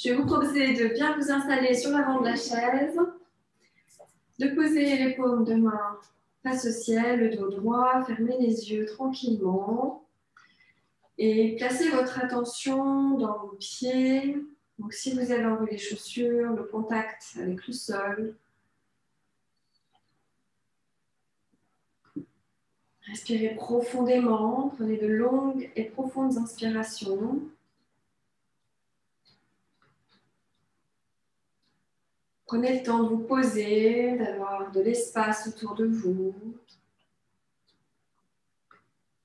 Je vais vous proposer de bien vous installer sur l'avant de la chaise, de poser les paumes de main face au ciel, le dos droit, fermez les yeux tranquillement et placez votre attention dans vos pieds. Donc si vous avez enlevé les chaussures, le contact avec le sol. Respirez profondément, prenez de longues et profondes inspirations. Prenez le temps de vous poser, d'avoir de l'espace autour de vous,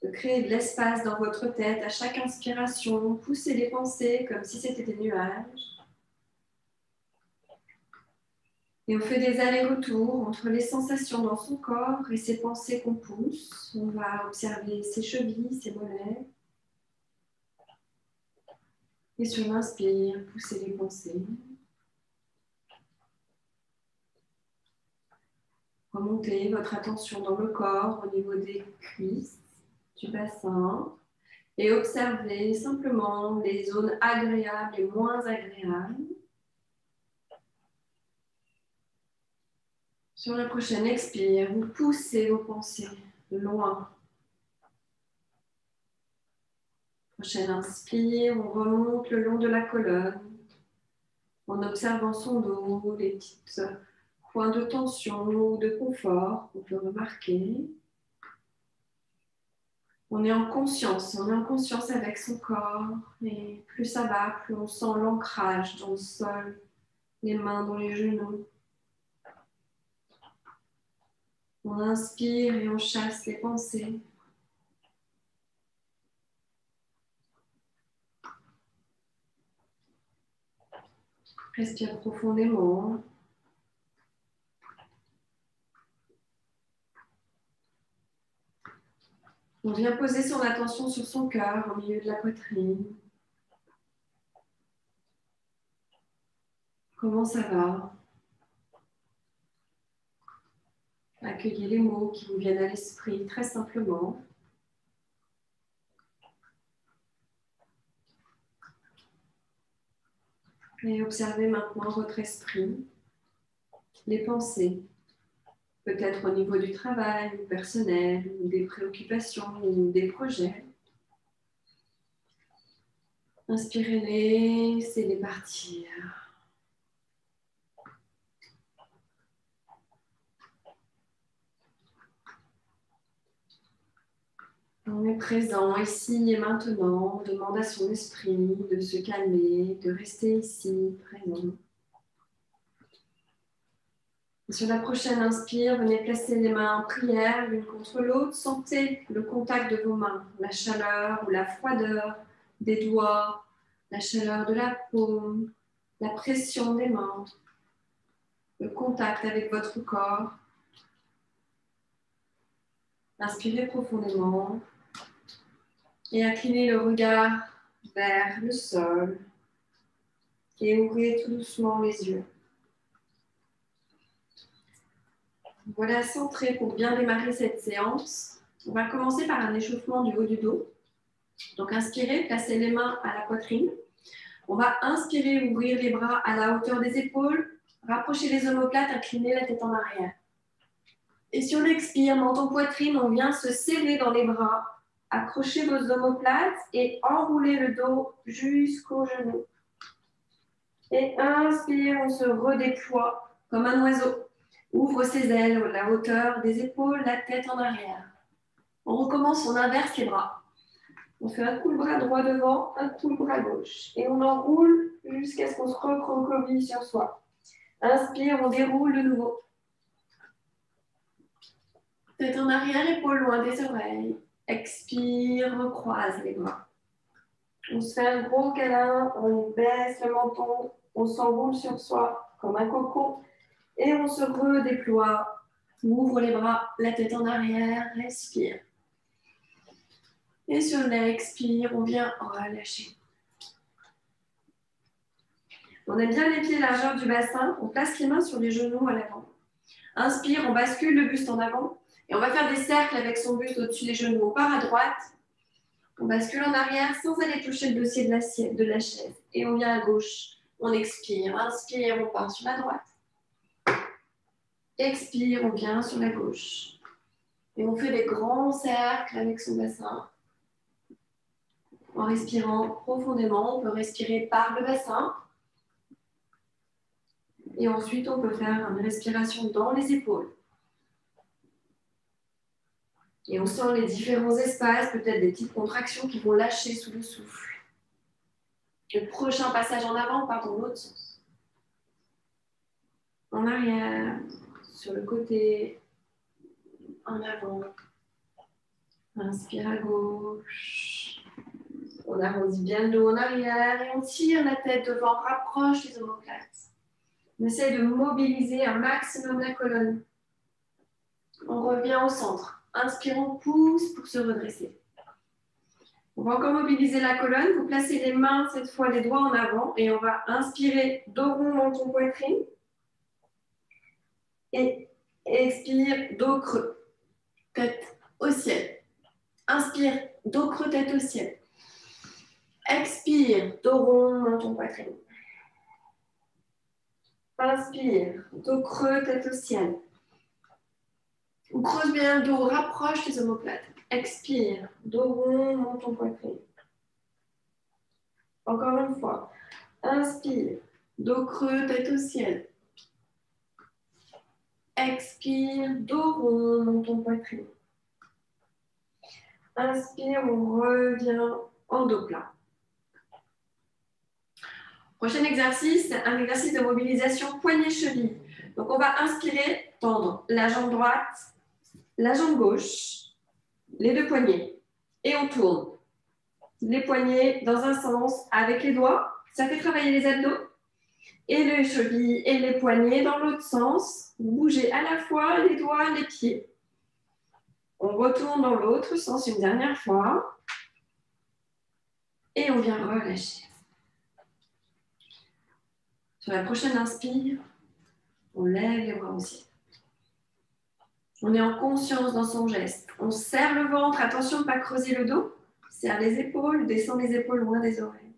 de créer de l'espace dans votre tête à chaque inspiration. Poussez les pensées comme si c'était des nuages. Et on fait des allers-retours entre les sensations dans son corps et ces pensées qu'on pousse. On va observer ses chevilles, ses mollets. Et sur l'inspire, poussez les pensées. Remontez votre attention dans le corps au niveau des cuisses, du bassin. Et observez simplement les zones agréables et moins agréables. Sur la prochaine expire, vous poussez vos pensées loin. Prochaine inspire, on remonte le long de la colonne en observant son dos, les petits points de tension ou de confort qu'on peut remarquer. On est en conscience avec son corps et plus ça va, plus on sent l'ancrage dans le sol, les mains dans les genoux. On inspire et on chasse les pensées. Respire profondément. On vient poser son attention sur son cœur au milieu de la poitrine. Comment ça va? Accueillez les mots qui vous viennent à l'esprit très simplement. Et observez maintenant votre esprit, les pensées, peut-être au niveau du travail, ou personnel, ou des préoccupations, ou des projets. Inspirez-les, laissez-les partir. On est présent ici et maintenant, on demande à son esprit de se calmer, de rester ici, présent. Et sur la prochaine inspire, venez placer les mains en prière l'une contre l'autre. Sentez le contact de vos mains, la chaleur ou la froideur des doigts, la chaleur de la paume, la pression des mains, le contact avec votre corps. Inspirez profondément et inclinez le regard vers le sol et ouvrez tout doucement les yeux. Voilà, centré pour bien démarrer cette séance. On va commencer par un échauffement du haut du dos. Donc, inspirez, placez les mains à la poitrine. On va inspirer, ouvrir les bras à la hauteur des épaules, rapprocher les omoplates, incliner la tête en arrière. Et sur l'expire, menton poitrine, on vient se serrer dans les bras, accrochez vos omoplates et enroulez le dos jusqu'aux genoux. Et inspire, on se redéploie comme un oiseau. Ouvre ses ailes à la hauteur des épaules, la tête en arrière. On recommence, on inverse les bras. On fait un coup le bras droit devant, un coup le bras gauche. Et on enroule jusqu'à ce qu'on se recroqueville sur soi. Inspire, on déroule de nouveau. Tête en arrière, épaules loin des oreilles. Expire, recroise les bras. On se fait un gros câlin, on baisse le menton, on s'enroule sur soi comme un cocon. Et on se redéploie. Ouvre les bras, la tête en arrière, respire. Et sur l'expire, on vient relâcher. On aime bien les pieds largeur du bassin. On place les mains sur les genoux à l'avant. Inspire, on bascule le buste en avant. Et on va faire des cercles avec son buste au-dessus des genoux. On part à droite. On bascule en arrière sans aller toucher le dossier de la chaise. Et on vient à gauche. On expire. Inspire, on part sur la droite. Expire, on vient sur la gauche. Et on fait des grands cercles avec son bassin. En respirant profondément, on peut respirer par le bassin. Et ensuite, on peut faire une respiration dans les épaules. Et on sent les différents espaces, peut-être des petites contractions qui vont lâcher sous le souffle. Le prochain passage en avant, on part dans l'autre sens. En arrière, sur le côté, en avant. Inspire à gauche. On arrondit bien le dos en arrière et on tire la tête devant, on rapproche les omoplates. On essaie de mobiliser un maximum la colonne. On revient au centre. Inspire, on pousse pour se redresser. On va encore mobiliser la colonne. Vous placez les mains, cette fois les doigts en avant. Et on va inspirer, dos rond, menton, poitrine. Et expire, dos creux. Tête au ciel. Inspire, dos creux, tête au ciel. Expire, dos rond, menton, poitrine. Inspire, dos creux, tête au ciel. On creuse bien le dos, rapproche les omoplates. Expire, dos rond, menton, poitrine. Encore une fois. Inspire, dos creux, tête au ciel. Expire, dos rond, menton, poitrine. Inspire, on revient en dos plat. Prochain exercice, un exercice de mobilisation poignet-cheville. Donc, on va inspirer, tendre la jambe droite, la jambe gauche, les deux poignets. Et on tourne les poignets dans un sens avec les doigts. Ça fait travailler les abdos. Et les chevilles et les poignets dans l'autre sens. Vous bougez à la fois les doigts, les pieds. On retourne dans l'autre sens une dernière fois. Et on vient relâcher. Sur la prochaine inspire, on lève les bras au ciel. On est en conscience dans son geste. On serre le ventre. Attention de ne pas creuser le dos. Serre les épaules, descend les épaules loin des oreilles.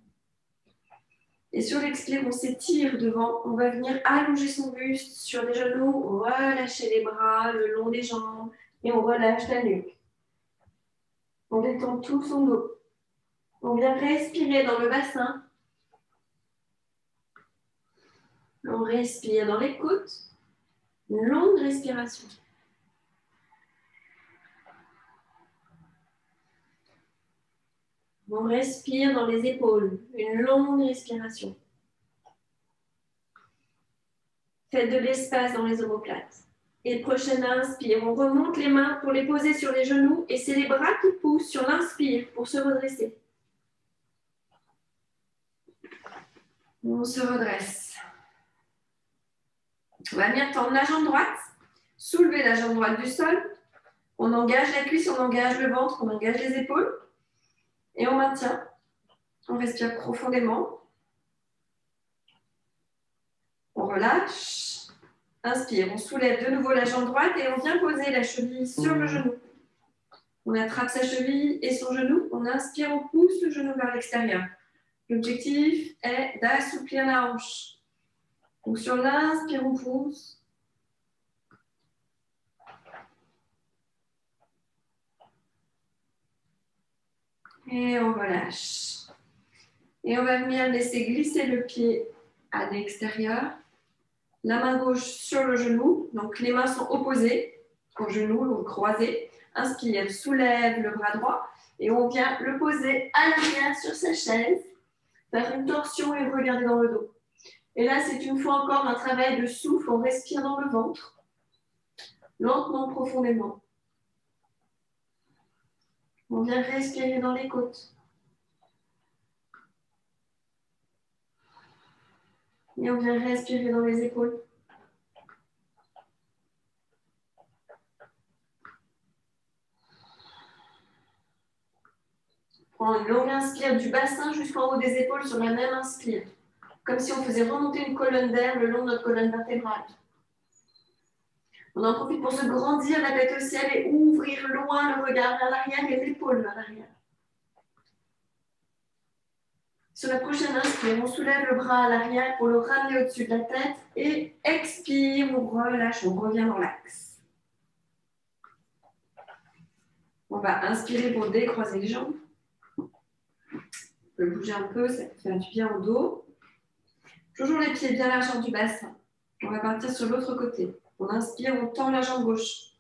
Et sur l'expire, on s'étire devant. On va venir allonger son buste sur les genoux, relâcher les bras le long des jambes et on relâche la nuque. On détend tout son dos. On vient respirer dans le bassin. On respire dans les côtes. Une longue respiration. On respire dans les épaules. Une longue respiration. Faites de l'espace dans les omoplates. Et prochaine inspire, on remonte les mains pour les poser sur les genoux et c'est les bras qui poussent sur l'inspire pour se redresser. On se redresse. On va venir tendre la jambe droite, soulever la jambe droite du sol. On engage la cuisse, on engage le ventre, on engage les épaules. Et on maintient. On respire profondément. On relâche. Inspire, on soulève de nouveau la jambe droite et on vient poser la cheville sur le genou. On attrape sa cheville et son genou. On inspire, on pousse le genou vers l'extérieur. L'objectif est d'assouplir la hanche. Donc sur l'inspire, on pousse. Et on relâche. Et on va venir laisser glisser le pied à l'extérieur. La main gauche sur le genou. Donc les mains sont opposées au genou, donc croisées. Inspire, soulève le bras droit. Et on vient le poser à l'arrière sur sa chaise. Faire une torsion et regarder dans le dos. Et là, c'est une fois encore un travail de souffle. On respire dans le ventre. Lentement, profondément. On vient respirer dans les côtes. Et on vient respirer dans les épaules. Prends une longue inspire du bassin jusqu'en haut des épaules sur la même inspire. Comme si on faisait remonter une colonne d'air le long de notre colonne vertébrale. On en profite pour se grandir la tête au ciel et ouvrir loin le regard vers l'arrière et l'épaule vers l'arrière. Sur la prochaine inspire, on soulève le bras à l'arrière pour le ramener au-dessus de la tête. Et expire, on relâche, on revient dans l'axe. On va inspirer pour décroiser les jambes. On peut bouger un peu, ça fait du bien au dos. Toujours les pieds bien largeur du bassin. On va partir sur l'autre côté. On inspire, on tend la jambe gauche.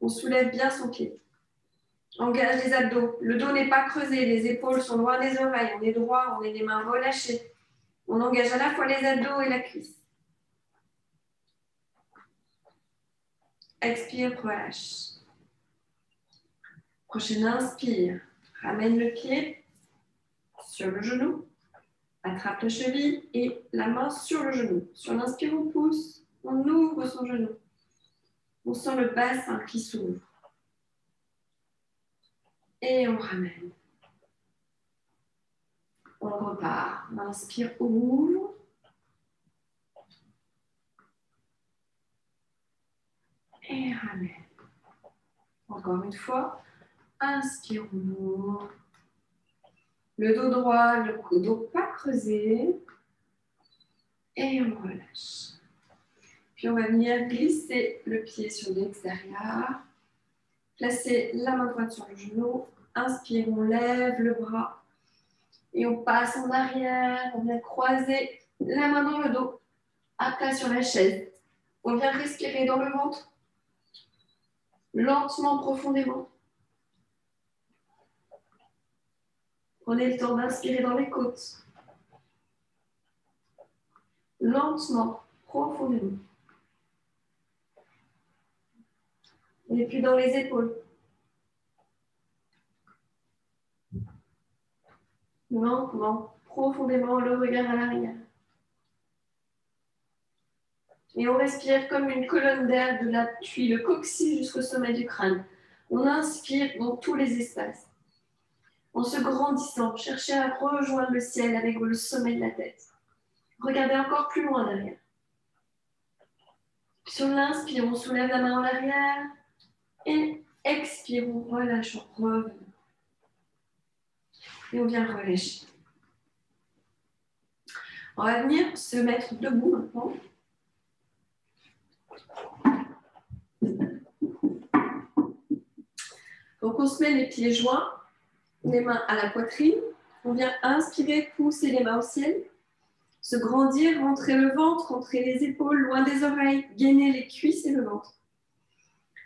On soulève bien son pied. Engage les abdos. Le dos n'est pas creusé, les épaules sont loin des oreilles. On est droit, on est les mains relâchées. On engage à la fois les abdos et la cuisse. Expire, relâche. Prochaine inspire. Ramène le pied sur le genou. Attrape la cheville et la main sur le genou. Sur l'inspire, on pousse. On ouvre son genou. On sent le bassin qui s'ouvre. Et on ramène. On repart. On inspire, ouvre. Et ramène. Encore une fois. Inspire, on ouvre. Le dos droit, le dos pas creusé. Et on relâche. Puis on va venir glisser le pied sur l'extérieur. Placer la main droite sur le genou. Inspire, on lève le bras. Et on passe en arrière. On vient croiser la main dans le dos. À plat sur la chaise. On vient respirer dans le ventre. Lentement, profondément. Prenez le temps d'inspirer dans les côtes. Lentement, profondément. Et puis dans les épaules. Lentement, profondément, le regard à l'arrière. Et on respire comme une colonne d'air de l'appui, le coccyx jusqu'au sommet du crâne. On inspire dans tous les espaces. En se grandissant, cherchez à rejoindre le ciel avec le sommet de la tête. Regardez encore plus loin derrière. Sur l'inspire, on soulève la main en arrière. Et expire, on relâche, on revient. Et on vient relâcher. On va venir se mettre debout maintenant. Donc on se met les pieds joints, les mains à la poitrine. On vient inspirer, pousser les mains au ciel. Se grandir, rentrer le ventre, rentrer les épaules loin des oreilles, gainer les cuisses et le ventre.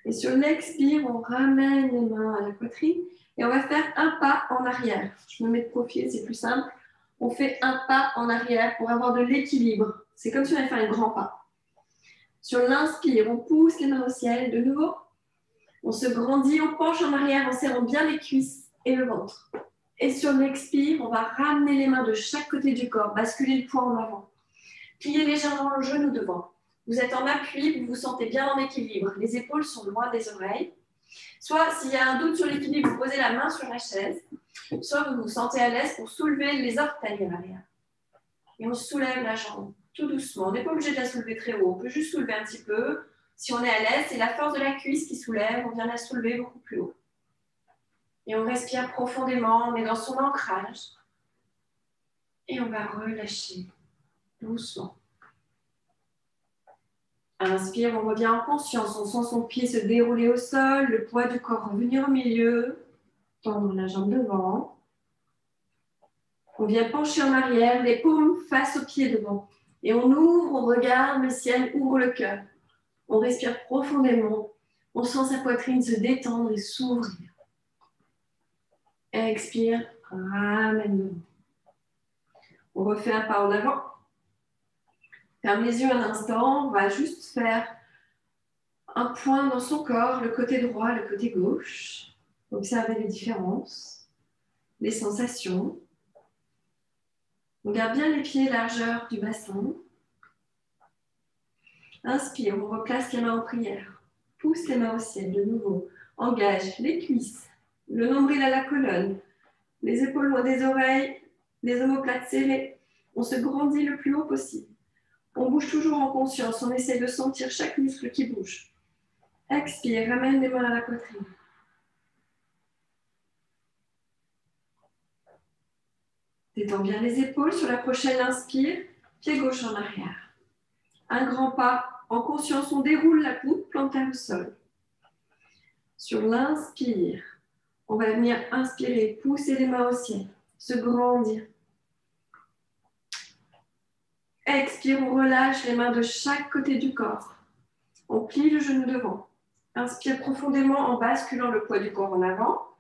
Et sur l'expire, on ramène les mains à la poitrine et on va faire un pas en arrière. Je me mets de profil, c'est plus simple. On fait un pas en arrière pour avoir de l'équilibre. C'est comme si on allait faire un grand pas. Sur l'inspire, on pousse les mains au ciel. De nouveau, on se grandit, on penche en arrière en serrant bien les cuisses et le ventre. Et sur l'expire, on va ramener les mains de chaque côté du corps, basculer le poids en avant. Pliez légèrement le genou devant. Vous êtes en appui, vous vous sentez bien en équilibre. Les épaules sont loin des oreilles. Soit, s'il y a un doute sur l'équilibre, vous posez la main sur la chaise. Soit vous vous sentez à l'aise pour soulever les orteils à l'arrière. Et on soulève la jambe tout doucement. On n'est pas obligé de la soulever très haut. On peut juste soulever un petit peu. Si on est à l'aise, c'est la force de la cuisse qui soulève. On vient la soulever beaucoup plus haut. Et on respire profondément. On est dans son ancrage. Et on va relâcher doucement. Inspire, on revient en conscience. On sent son pied se dérouler au sol. Le poids du corps revenir au milieu. Tendre la jambe devant. On vient pencher en arrière, les paumes face au pied devant. Et on ouvre, on regarde, le ciel ouvre le cœur. On respire profondément. On sent sa poitrine se détendre et s'ouvrir. Expire, ramène devant. On refait un pas en avant. Ferme les yeux un instant. On va juste faire un point dans son corps, le côté droit, le côté gauche. Observez les différences, les sensations. On garde bien les pieds largeur du bassin. Inspire, on replace les mains en prière. Pousse les mains au ciel de nouveau. Engage les cuisses, le nombril à la colonne, les épaules loin des oreilles, les omoplates serrées. On se grandit le plus haut possible. On bouge toujours en conscience. On essaie de sentir chaque muscle qui bouge. Expire, ramène les mains à la poitrine. Détends bien les épaules. Sur la prochaine inspire, pied gauche en arrière. Un grand pas. En conscience, on déroule la poutre, plantaire au sol. Sur l'inspire, on va venir inspirer, pousser les mains au ciel, se grandir. Expire, on relâche les mains de chaque côté du corps. On plie le genou devant. Inspire profondément en basculant le poids du corps en avant.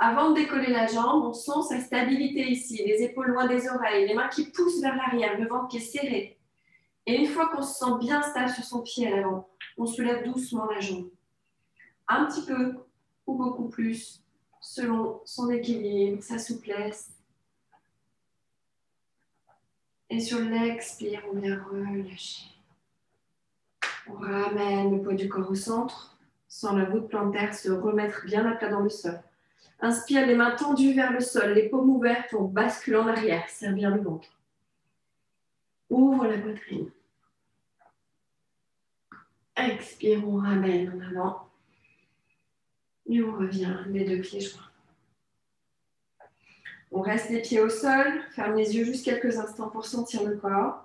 Avant de décoller la jambe, on sent sa stabilité ici, les épaules loin des oreilles, les mains qui poussent vers l'arrière, le ventre qui est serré. Et une fois qu'on se sent bien stable sur son pied à l'avant, on soulève doucement la jambe. Un petit peu ou beaucoup plus, selon son équilibre, sa souplesse. Et sur l'expire, on vient relâcher. On ramène le poids du corps au centre, sans la voûte plantaire se remettre bien à plat dans le sol. Inspire, les mains tendues vers le sol, les paumes ouvertes, on bascule en arrière, serre bien le ventre. Ouvre la poitrine. Expire, on ramène en avant. Et on revient, les deux pieds joints. On reste les pieds au sol, ferme les yeux juste quelques instants pour sentir le corps.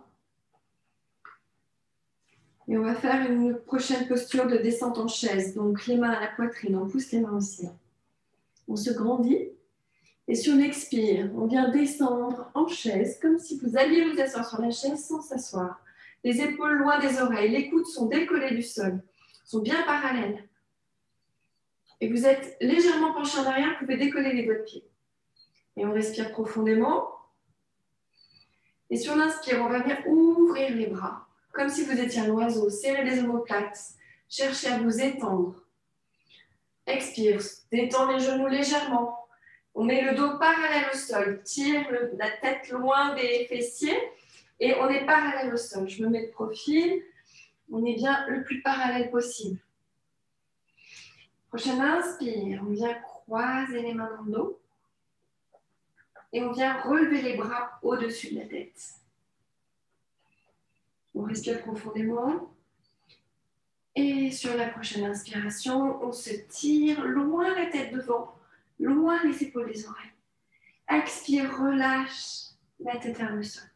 Et on va faire une prochaine posture de descente en chaise. Donc les mains à la poitrine, on pousse les mains au ciel. On se grandit. Et sur l'expire, on vient descendre en chaise, comme si vous alliez vous asseoir sur la chaise sans s'asseoir. Les épaules loin des oreilles, les coudes sont décollés du sol, sont bien parallèles. Et vous êtes légèrement penché en arrière, vous pouvez décoller les doigts de pied. Et on respire profondément. Et sur l'inspire, on va venir ouvrir les bras, comme si vous étiez un oiseau. Serrez les omoplates, cherchez à vous étendre. Expire, détends les genoux légèrement. On met le dos parallèle au sol, tire la tête loin des fessiers et on est parallèle au sol. Je me mets de profil, on est bien le plus parallèle possible. Prochaine inspire, on vient croiser les mains dans le dos et on vient relever les bras au-dessus de la tête. On respire profondément et sur la prochaine inspiration, on se tire loin la tête devant, loin les épaules des oreilles. Expire, relâche la tête vers le sol.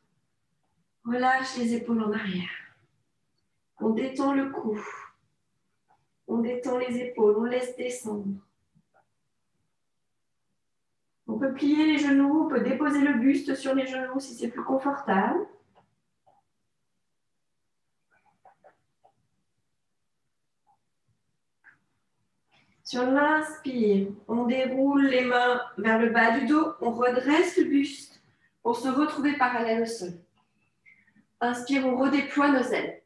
Relâche les épaules en arrière. On détend le cou. On détend les épaules, on laisse descendre. On peut plier les genoux, on peut déposer le buste sur les genoux si c'est plus confortable. Sur l'inspire, on déroule les mains vers le bas du dos, on redresse le buste pour se retrouver parallèle au sol. Inspire, on redéploie nos ailes.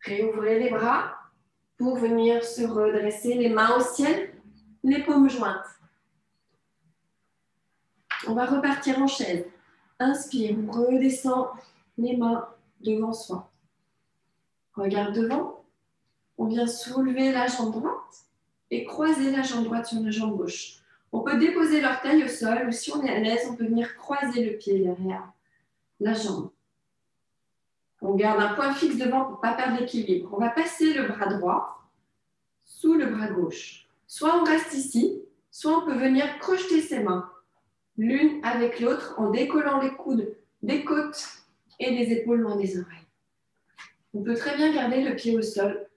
Réouvrez les bras pour venir se redresser, les mains au ciel, les paumes jointes. On va repartir en chaise. Inspire, on redescend les mains devant soi. Regarde devant. On vient soulever la jambe droite et croiser la jambe droite sur la jambe gauche. On peut déposer l'orteil au sol ou si on est à l'aise, on peut venir croiser le pied derrière la jambe. On garde un point fixe devant pour ne pas perdre l'équilibre. On va passer le bras droit sous le bras gauche. Soit on reste ici, soit on peut venir crocheter ses mains l'une avec l'autre en décollant les coudes des côtes et les épaules loin des oreilles. On peut très bien garder le pied au sol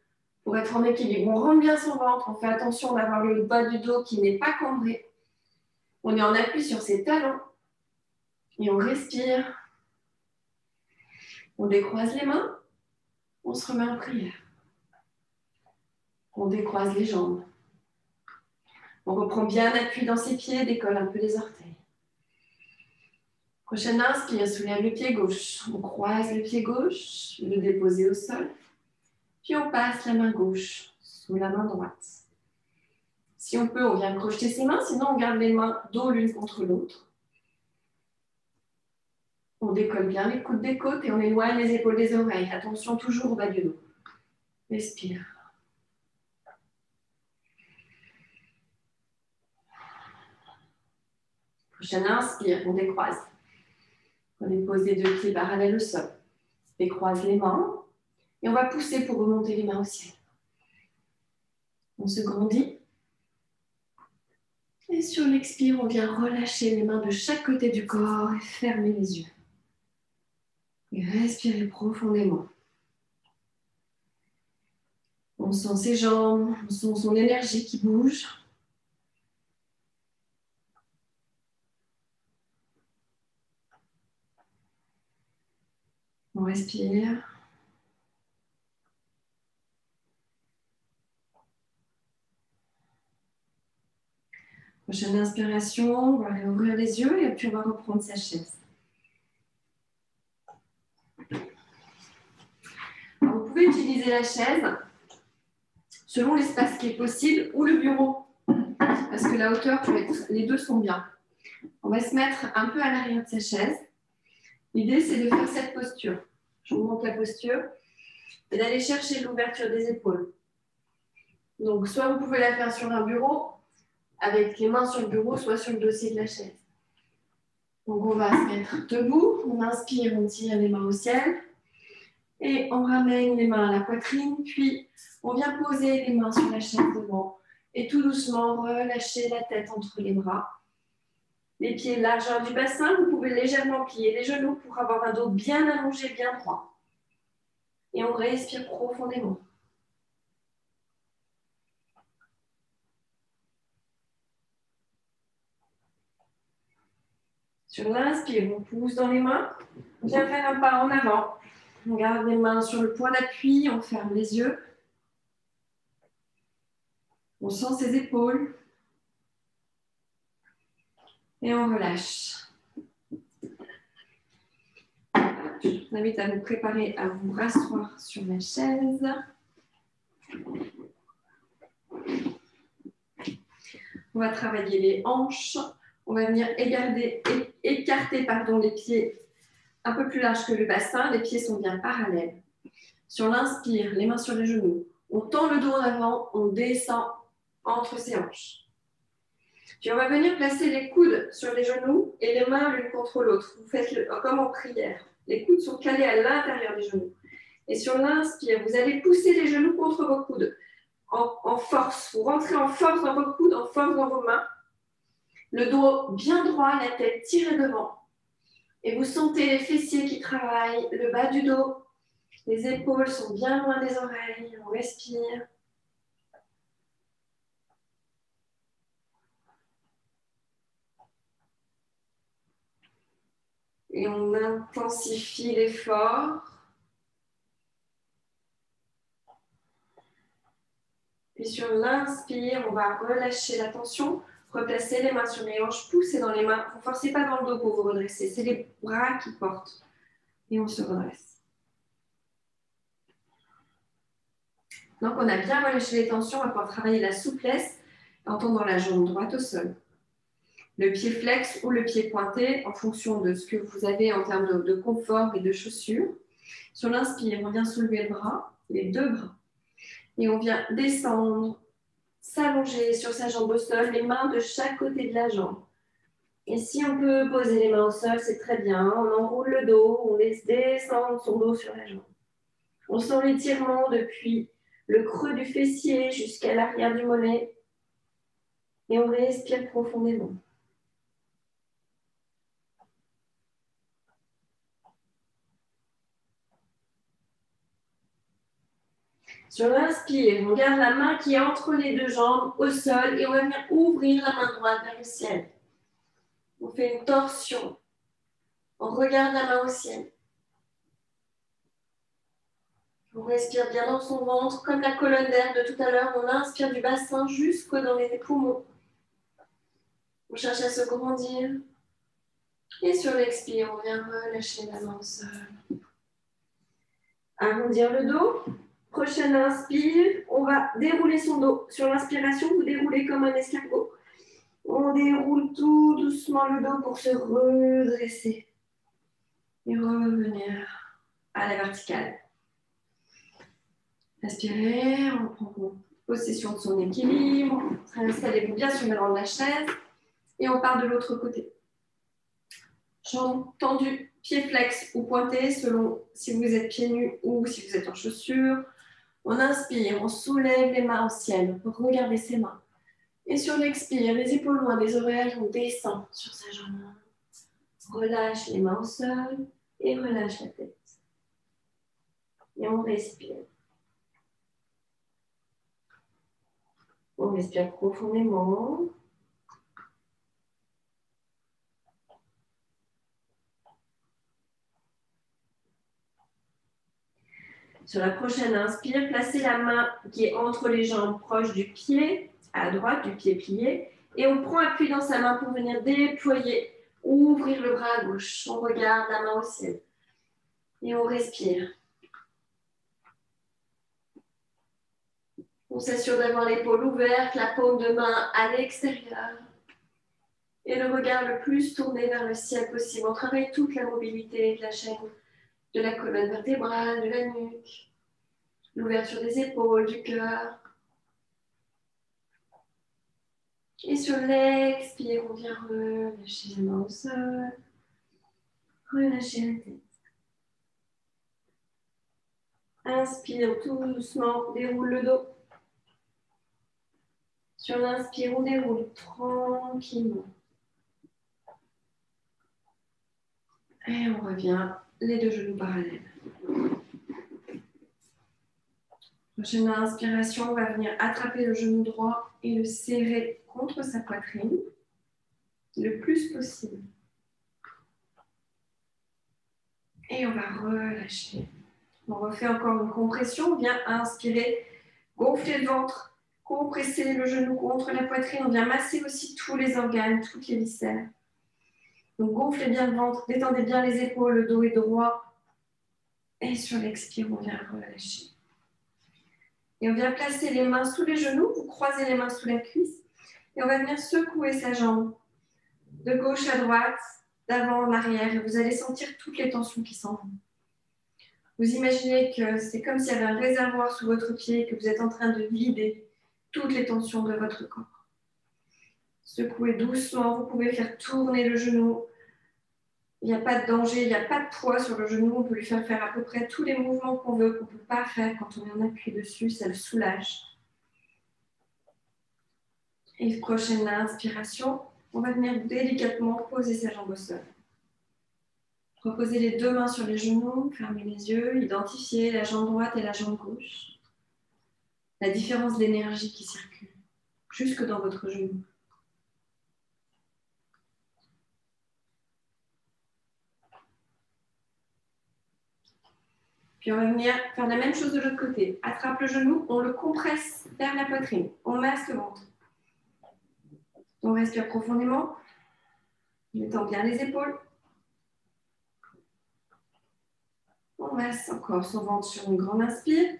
pour être en équilibre. On rentre bien son ventre, on fait attention d'avoir le bas du dos qui n'est pas cambré. On est en appui sur ses talons et on respire. On décroise les mains, on se remet en prière. On décroise les jambes. On reprend bien appui dans ses pieds, décolle un peu les orteils. Prochaine inspire, soulève le pied gauche. On croise le pied gauche, le déposer au sol. Puis on passe la main gauche sous la main droite. Si on peut, on vient crocheter ses mains, sinon on garde les mains dos l'une contre l'autre. On décolle bien les coudes des côtes et on éloigne les épaules des oreilles. Attention toujours au bas du dos. Respire. Prochaine inspire, on décroise. On dépose les deux pieds parallèles au sol. Décroise les mains et on va pousser pour remonter les mains au ciel. On se grandit. Et sur l'expire, on vient relâcher les mains de chaque côté du corps et fermer les yeux. Et respirez profondément. On sent ses jambes, on sent son énergie qui bouge. On respire. Prochaine inspiration, on va réouvrir les yeux et puis on va reprendre sa chaise. Alors, vous pouvez utiliser la chaise selon l'espace qui est possible ou le bureau, parce que la hauteur peut être, les deux sont bien. On va se mettre un peu à l'arrière de sa chaise. L'idée, c'est de faire cette posture. Je vous montre la posture et d'aller chercher l'ouverture des épaules. Donc, soit vous pouvez la faire sur un bureau, avec les mains sur le bureau, soit sur le dossier de la chaise. Donc, on va se mettre debout. On inspire, on tire les mains au ciel. Et on ramène les mains à la poitrine. Puis, on vient poser les mains sur la chaise devant. Et tout doucement, relâcher la tête entre les bras. Les pieds largeur du bassin. Vous pouvez légèrement plier les genoux pour avoir un dos bien allongé, bien droit. Et on respire profondément. Sur l'inspire, on pousse dans les mains. On vient faire un pas en avant. On garde les mains sur le point d'appui. On ferme les yeux. On sent ses épaules. Et on relâche. Je vous invite à vous préparer à vous rasseoir sur la chaise. On va travailler les hanches. On va venir écarter les pieds un peu plus larges que le bassin. Les pieds sont bien parallèles. Sur l'inspire, les mains sur les genoux. On tend le dos en avant, on descend entre ses hanches. Puis on va venir placer les coudes sur les genoux et les mains l'une contre l'autre. Vous faites comme en prière. Les coudes sont calés à l'intérieur des genoux. Et sur l'inspire, vous allez pousser les genoux contre vos coudes en force. Vous rentrez en force dans vos coudes, en force dans vos mains. Le dos bien droit, la tête tirée devant. Et vous sentez les fessiers qui travaillent, le bas du dos. Les épaules sont bien loin des oreilles. On respire. Et on intensifie l'effort. Puis sur l'inspire, on va relâcher la tension, replacer les mains sur les hanches, pousser dans les mains. Vous ne forcez pas dans le dos pour vous redresser, c'est les bras qui portent. Et on se redresse. Donc on a bien relâché les tensions, on va pouvoir travailler la souplesse en tendant la jambe droite au sol. Le pied flex ou le pied pointé en fonction de ce que vous avez en termes de confort et de chaussures. Sur l'inspire, on vient soulever le bras, les deux bras. Et on vient descendre, s'allonger sur sa jambe au sol, les mains de chaque côté de la jambe. Et si on peut poser les mains au sol, c'est très bien. On enroule le dos, on laisse descendre son dos sur la jambe. On sent l'étirement depuis le creux du fessier jusqu'à l'arrière du mollet. Et on respire profondément. Sur l'inspire, on garde la main qui est entre les deux jambes au sol et on va venir ouvrir la main droite vers le ciel. On fait une torsion. On regarde la main au ciel. On respire bien dans son ventre, comme la colonne d'air de tout à l'heure. On inspire du bassin jusque dans les poumons. On cherche à se grandir. Et sur l'expire, on vient relâcher la main au sol. Arrondir le dos. Prochaine inspire, on va dérouler son dos. Sur l'inspiration, vous déroulez comme un escargot. On déroule tout doucement le dos pour se redresser. Et revenir à la verticale. Inspirez, on prend possession de son équilibre. Installez-vous bien sur le devant de la chaise. Et on part de l'autre côté. Jambes tendues, pieds flex ou pointés, selon si vous êtes pieds nus ou si vous êtes en chaussures. On inspire, on soulève les mains au ciel. Regardez ses mains. Et sur l'expire, les épaules loin des oreilles, on descend sur sa jambe. Relâche les mains au sol et relâche la tête. Et on respire. On respire profondément. Sur la prochaine inspire, placez la main qui est entre les jambes proche du pied, à droite du pied plié, et on prend appui dans sa main pour venir déployer, ouvrir le bras à gauche. On regarde la main au ciel. Et on respire. On s'assure d'avoir l'épaule ouverte, la paume de main à l'extérieur. Et le regard le plus tourné vers le ciel possible. On travaille toute la mobilité de la chaîne, de la colonne vertébrale, de la nuque, l'ouverture des épaules, du cœur. Et sur l'expire, on vient relâcher les mains au sol, relâcher la tête. Inspire tout doucement, déroule le dos. Sur l'inspire, on déroule tranquillement. Et on revient, les deux genoux parallèles. Prochaine inspiration, on va venir attraper le genou droit et le serrer contre sa poitrine le plus possible. Et on va relâcher. On refait encore une compression. On vient inspirer, gonfler le ventre, compresser le genou contre la poitrine. On vient masser aussi tous les organes, toutes les viscères. Donc gonflez bien le ventre, détendez bien les épaules, le dos est droit. Et sur l'expire, on vient relâcher. Et on vient placer les mains sous les genoux, vous croisez les mains sous la cuisse. Et on va venir secouer sa jambe de gauche à droite, d'avant en arrière. Et vous allez sentir toutes les tensions qui s'en vont. Vous imaginez que c'est comme s'il y avait un réservoir sous votre pied et que vous êtes en train de vider toutes les tensions de votre corps. Secouez doucement, vous pouvez faire tourner le genou. Il n'y a pas de danger, il n'y a pas de poids sur le genou. On peut lui faire faire à peu près tous les mouvements qu'on veut, qu'on ne peut pas faire quand on est en appui dessus. Ça le soulage. Et prochaine inspiration, on va venir délicatement poser sa jambe au sol. Reposez les deux mains sur les genoux, fermez les yeux, identifiez la jambe droite et la jambe gauche. La différence d'énergie qui circule jusque dans votre genou. Puis on va venir faire la même chose de l'autre côté. Attrape le genou, on le compresse vers la poitrine. On masse le ventre. On respire profondément. On étend bien les épaules. On masse encore son ventre sur une grande inspire.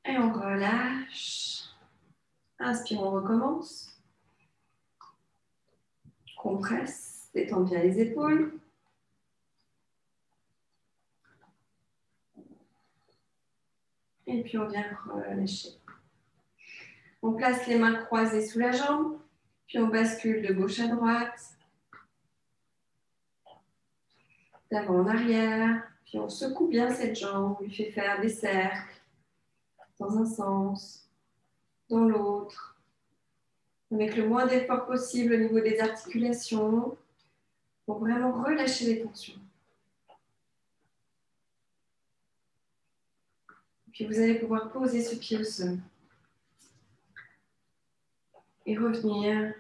Et on relâche. Inspire, on recommence. Compresse, détend bien les épaules. Et puis on vient relâcher. On place les mains croisées sous la jambe. Puis on bascule de gauche à droite. D'avant en arrière. Puis on secoue bien cette jambe. On lui fait faire des cercles. Dans un sens. Dans l'autre. Avec le moins d'effort possible au niveau des articulations. Pour vraiment relâcher les tensions. Puis vous allez pouvoir poser ce pied au sol. Et revenir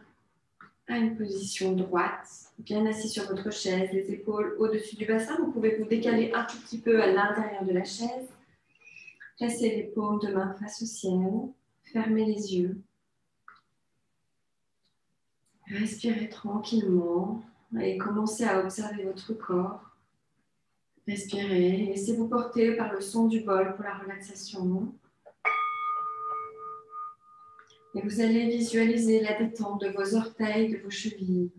à une position droite, bien assis sur votre chaise, les épaules au-dessus du bassin. Vous pouvez vous décaler un tout petit peu à l'intérieur de la chaise. Placez les paumes de main face au ciel. Fermez les yeux. Respirez tranquillement et commencez à observer votre corps. Respirez, laissez-vous porter par le son du bol pour la relaxation. Et vous allez visualiser la détente de vos orteils, de vos chevilles.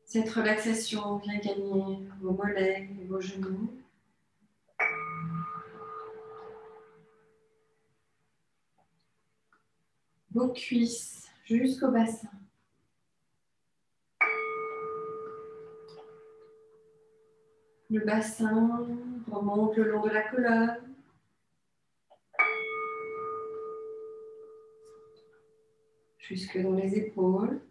Cette relaxation vient gagner vos mollets et vos genoux. Vos cuisses jusqu'au bassin. Le bassin remonte le long de la colonne. Jusque dans les épaules.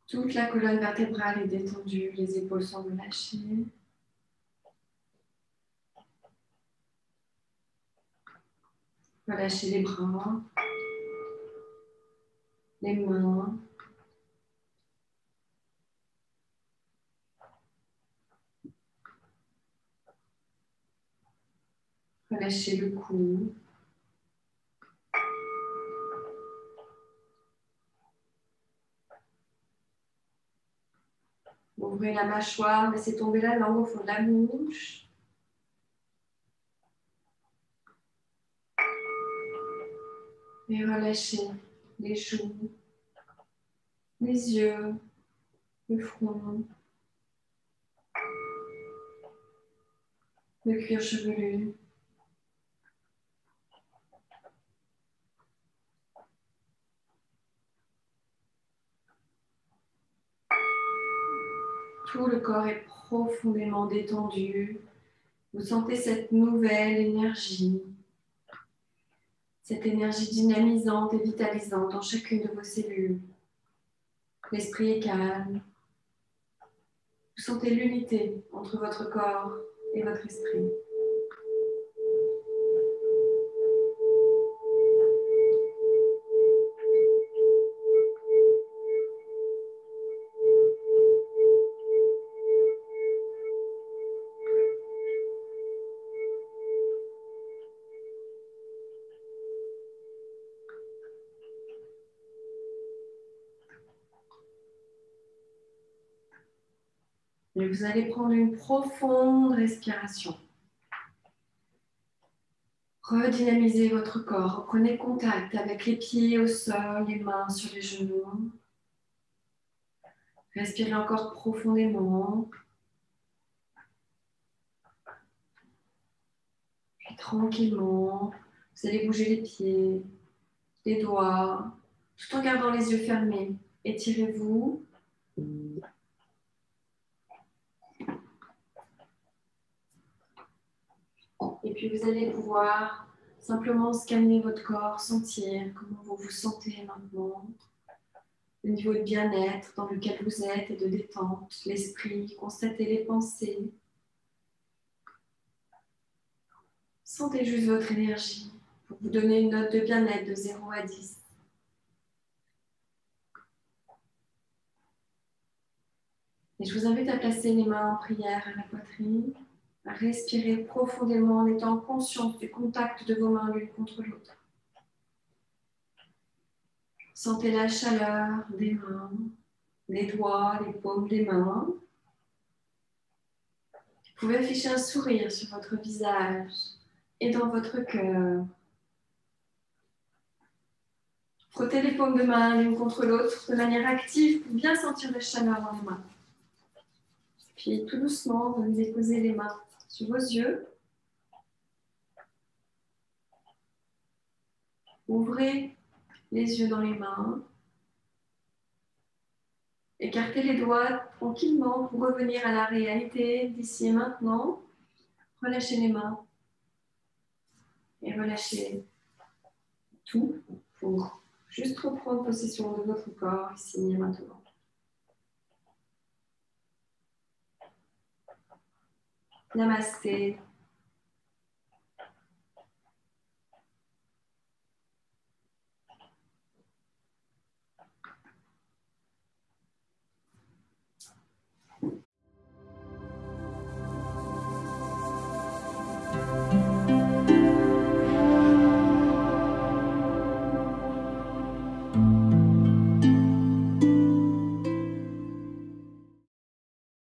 Toute la colonne vertébrale est détendue, les épaules sont relâchées. Relâchez les bras, les mains. Relâchez le cou. Ouvrez la mâchoire, laissez tomber la langue au fond de la bouche. Et relâchez les joues, les yeux, le front, le cuir chevelu. Tout le corps est profondément détendu. Vous sentez cette nouvelle énergie, cette énergie dynamisante et vitalisante dans chacune de vos cellules. L'esprit est calme. Vous sentez l'unité entre votre corps et votre esprit. Et vous allez prendre une profonde respiration. Redynamisez votre corps. Reprenez contact avec les pieds au sol, les mains sur les genoux. Respirez encore profondément. Puis tranquillement, vous allez bouger les pieds, les doigts, tout en gardant les yeux fermés. Étirez-vous. Et puis vous allez pouvoir simplement scanner votre corps, sentir comment vous vous sentez maintenant, le niveau de bien-être dans lequel vous êtes et de détente, l'esprit, constatez les pensées. Sentez juste votre énergie pour vous donner une note de bien-être de 0 à 10. Et je vous invite à placer les mains en prière à la poitrine, à respirer profondément en étant consciente du contact de vos mains l'une contre l'autre. Sentez la chaleur des mains, les doigts, les paumes des mains. Vous pouvez afficher un sourire sur votre visage et dans votre cœur. Frottez les paumes de main l'une contre l'autre de manière active pour bien sentir la chaleur dans les mains. Puis tout doucement, vous allez poser les mains sur vos yeux. Ouvrez les yeux dans les mains. Écartez les doigts tranquillement pour revenir à la réalité d'ici et maintenant. Relâchez les mains et relâchez tout pour juste reprendre possession de votre corps ici et maintenant. Namasté.